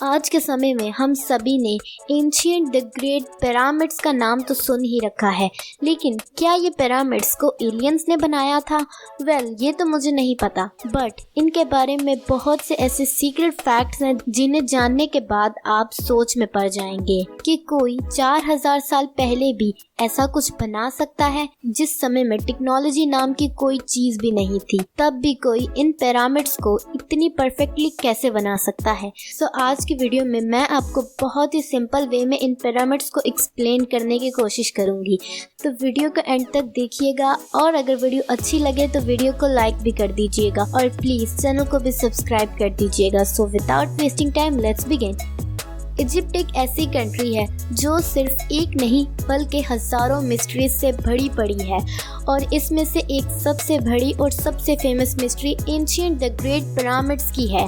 आज के समय में हम सभी ने एंशियंट द ग्रेट पिरामिड्स का नाम तो सुन ही रखा है, लेकिन क्या ये पिरामिड्स को एलियंस ने बनाया था? ये तो मुझे नहीं पता, बट इनके बारे में बहुत से ऐसे सीक्रेट फैक्ट्स हैं जिन्हें जानने के बाद आप सोच में पड़ जाएंगे कि कोई 4000 साल पहले भी ऐसा कुछ बना सकता है। जिस समय में टेक्नोलॉजी नाम की कोई चीज भी नहीं थी, तब भी कोई इन पिरामिड्स को इतनी परफेक्टली कैसे बना सकता है। आज की वीडियो में मैं आपको बहुत ही सिंपल वे में इन पिरामिड्स को एक्सप्लेन करने की कोशिश करूंगी, तो वीडियो को एंड तक देखिएगा। और अगर वीडियो अच्छी लगे तो वीडियो को लाइक भी कर दीजिएगा और प्लीज चैनल को भी सब्सक्राइब कर दीजिएगा। So without wasting time let's begin. Egypt एक ऐसी कंट्री है जो सिर्फ एक नहीं बल्कि हजारों मिस्ट्रीज से भरी पड़ी है, और इसमें से एक सबसे बड़ी और सबसे famous mystery ancient the great pyramids की है।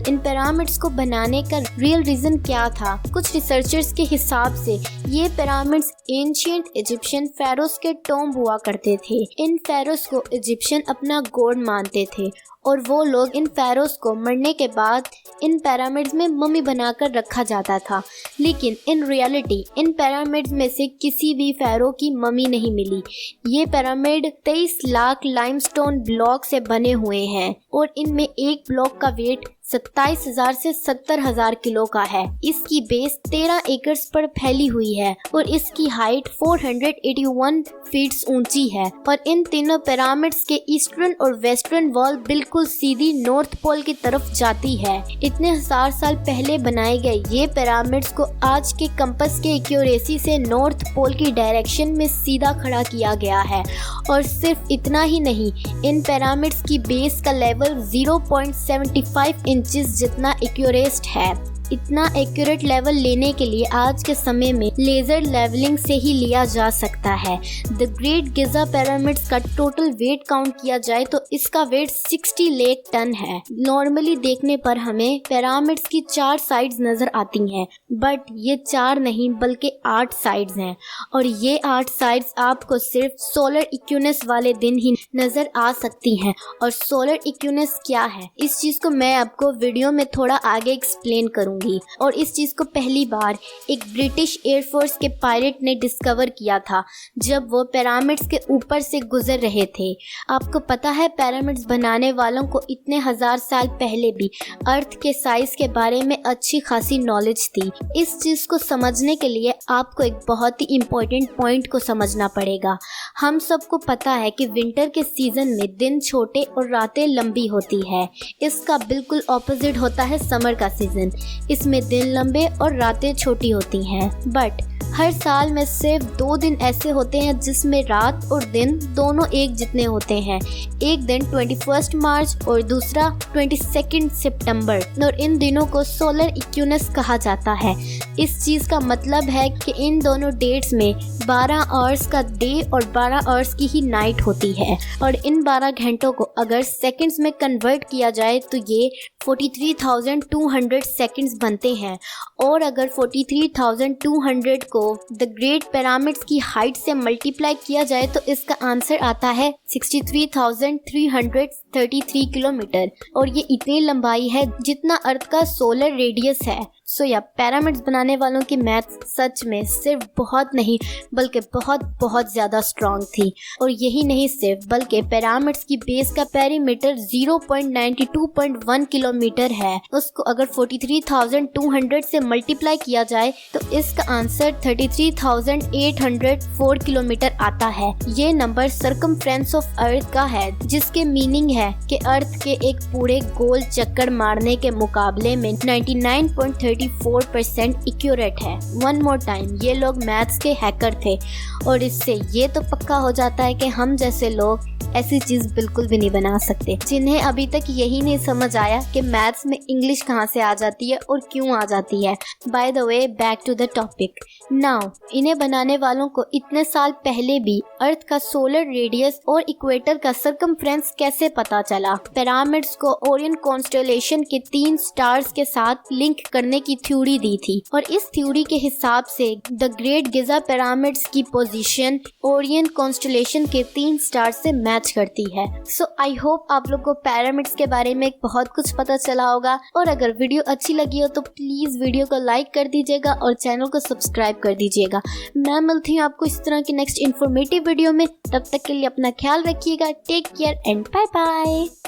इन पिरामिड्स को बनाने का रियल रीजन क्या था? कुछ रिसर्चर्स के हिसाब से ये पिरामिड्स एंशियंट इजिप्शियन फेरोस के टॉम्ब हुआ करते थे। इन फेरोस को इजिप्शियन अपना गॉड मानते थे और वो लोग इन फेरोस को मरने के बाद इन पिरामिड्स में मम्मी बनाकर रखा जाता था, लेकिन इन रियलिटी इन पिरामिड्स में से किसी भी फेरो की मम्मी नहीं मिली। ये पिरामिड 23 लाख लाइमस्टोन ब्लॉक से बने हुए हैं और इनमें एक ब्लॉक का वेट 27,000 से 70,000 किलो का है। इसकी बेस 13 एकर्स पर फैली हुई है और इसकी हाइट 481 फीट ऊंची है। और इन तीनों पिरामिड्स के ईस्टर्न और वेस्टर्न वॉल बिल्कुल सीधी नॉर्थ पोल की तरफ जाती है। इतने हजार साल पहले बनाए गए ये पिरामिड्स को आज के कंपास के एक्यूरेसी से नॉर्थ पोल की डायरेक्शन में सीधा खड़ा किया गया है। और सिर्फ इतना ही नहीं, इन पिरामिड्स की बेस का लेवल 0.75 इंचेस जितना एक्यूरेट है। इतना एक्यूरेट लेवल लेने के लिए आज के समय में लेजर लेवलिंग से ही लिया जा सकता है। द ग्रेट गिजा पिरामिड्स का टोटल वेट काउंट किया जाए तो इसका वेट 60 लाख टन है। नॉर्मली देखने पर हमें पिरामिड्स की 4 साइड्स नजर आती हैं, बट ये 4 नहीं बल्कि 8 साइड्स हैं, और ये 8 साइड्स आपको सिर्फ सोलर इक्विनोक्स वाले दिन ही नजर आ सकती हैं। और सोलर इक्विनोक्स क्या है, इस चीज को मैं आपको वीडियो में थोड़ा आगे एक्सप्लेन करूंगी। और इस चीज को पहली बार एक ब्रिटिश एयरफोर्स के पायलट ने डिस्कवर किया था जब वो पिरामिड्स के ऊपर से गुजर रहे थे। आपको पता है, पिरामिड्स बनाने वालों को इतने हजार साल पहले भी अर्थ के साइज के बारे में अच्छी खासी नॉलेज थी। इस चीज को समझने के लिए आपको एक बहुत ही इम्पोर्टेंट पॉइंट को समझना पड़ेगा। हम सबको पता है कि विंटर के सीजन में दिन छोटे और रातें लंबी होती है। इसका बिल्कुल ऑपोजिट होता है समर का सीजन। इसमें दिन लंबे और रातें छोटी होती हैं, बट हर साल में सिर्फ 2 दिन ऐसे होते हैं जिसमें रात और दिन दोनों एक जितने होते हैं। एक दिन 21 मार्च और दूसरा 22 सितंबर, और इन दिनों को सोलर इक्विनोक्स कहा जाता है। इस चीज का मतलब है कि इन दोनों डेट्स में 12 आवर्स का डे और 12 आवर्स की ही नाइट होती है। और इन 12 घंटों को अगर सेकंड्स में कन्वर्ट किया जाए तो ये 43,200 सेकंड्स बनते हैं। और अगर 43,200 को द ग्रेट पिरामिड्स की हाइट से मल्टीप्लाई किया जाए तो इसका आंसर आता है 63,333 किलोमीटर। और ये इतनी लंबाई है जितना अर्थ का सोलर रेडियस है। पिरामिड्स बनाने वालों की मैथ सच में सिर्फ बहुत नहीं बल्कि बहुत बहुत ज्यादा स्ट्रॉन्ग थी। और यही नहीं सिर्फ, बल्कि पिरामिड्स की बेस का पेरीमीटर 0.92.1 किलोमीटर है। उसको अगर 43,200 से मल्टीप्लाई किया जाए तो इसका आंसर 33,804 किलोमीटर आता है। ये नंबर सर्कमफ्रेंस ऑफ अर्थ का है, जिसके मीनिंग है कि अर्थ के एक पूरे गोल चक्कर मारने के मुकाबले में 99.34% एक्यूरेट है। वन मोर टाइम, ये लोग मैथ्स के हैकर थे, और इससे ये तो पक्का हो जाता है कि हम जैसे लोग ऐसी चीज बिल्कुल भी नहीं बना सकते। जिन्हें अभी तक यही नहीं समझ आया कि मैथ्स में इंग्लिश कहाँ से आ जाती है और क्यों आ जाती है। By the way, back to the topic now. इन्हें बनाने वालों को इतने साल पहले भी अर्थ का सोलर रेडियस और इक्वेटर का सर्कमफ्रेंस कैसे पता चला? पिरामिड्स को ओरियन कॉन्स्टेलेशन के 3 स्टार्स के साथ लिंक करने की थ्योरी दी थी और इस थ्योरी के हिसाब से द ग्रेट गिजा पिरामिड्स की पोजीशन ओरियन कॉन्स्टेलेशन के 3 स्टार से मैच करती है। सो आई होप आप लोग को पिरामिड्स के बारे में बहुत कुछ पता चला होगा और अगर वीडियो अच्छी लगी हो तो प्लीज वीडियो को लाइक कर दीजिएगा और चैनल को सब्सक्राइब कर दीजिएगा। मैं मिलती हूँ आपको इस तरह की नेक्स्ट इन्फॉर्मेटिव वीडियो में। तब तक के लिए अपना ख्याल रखिएगा। Take care and bye bye.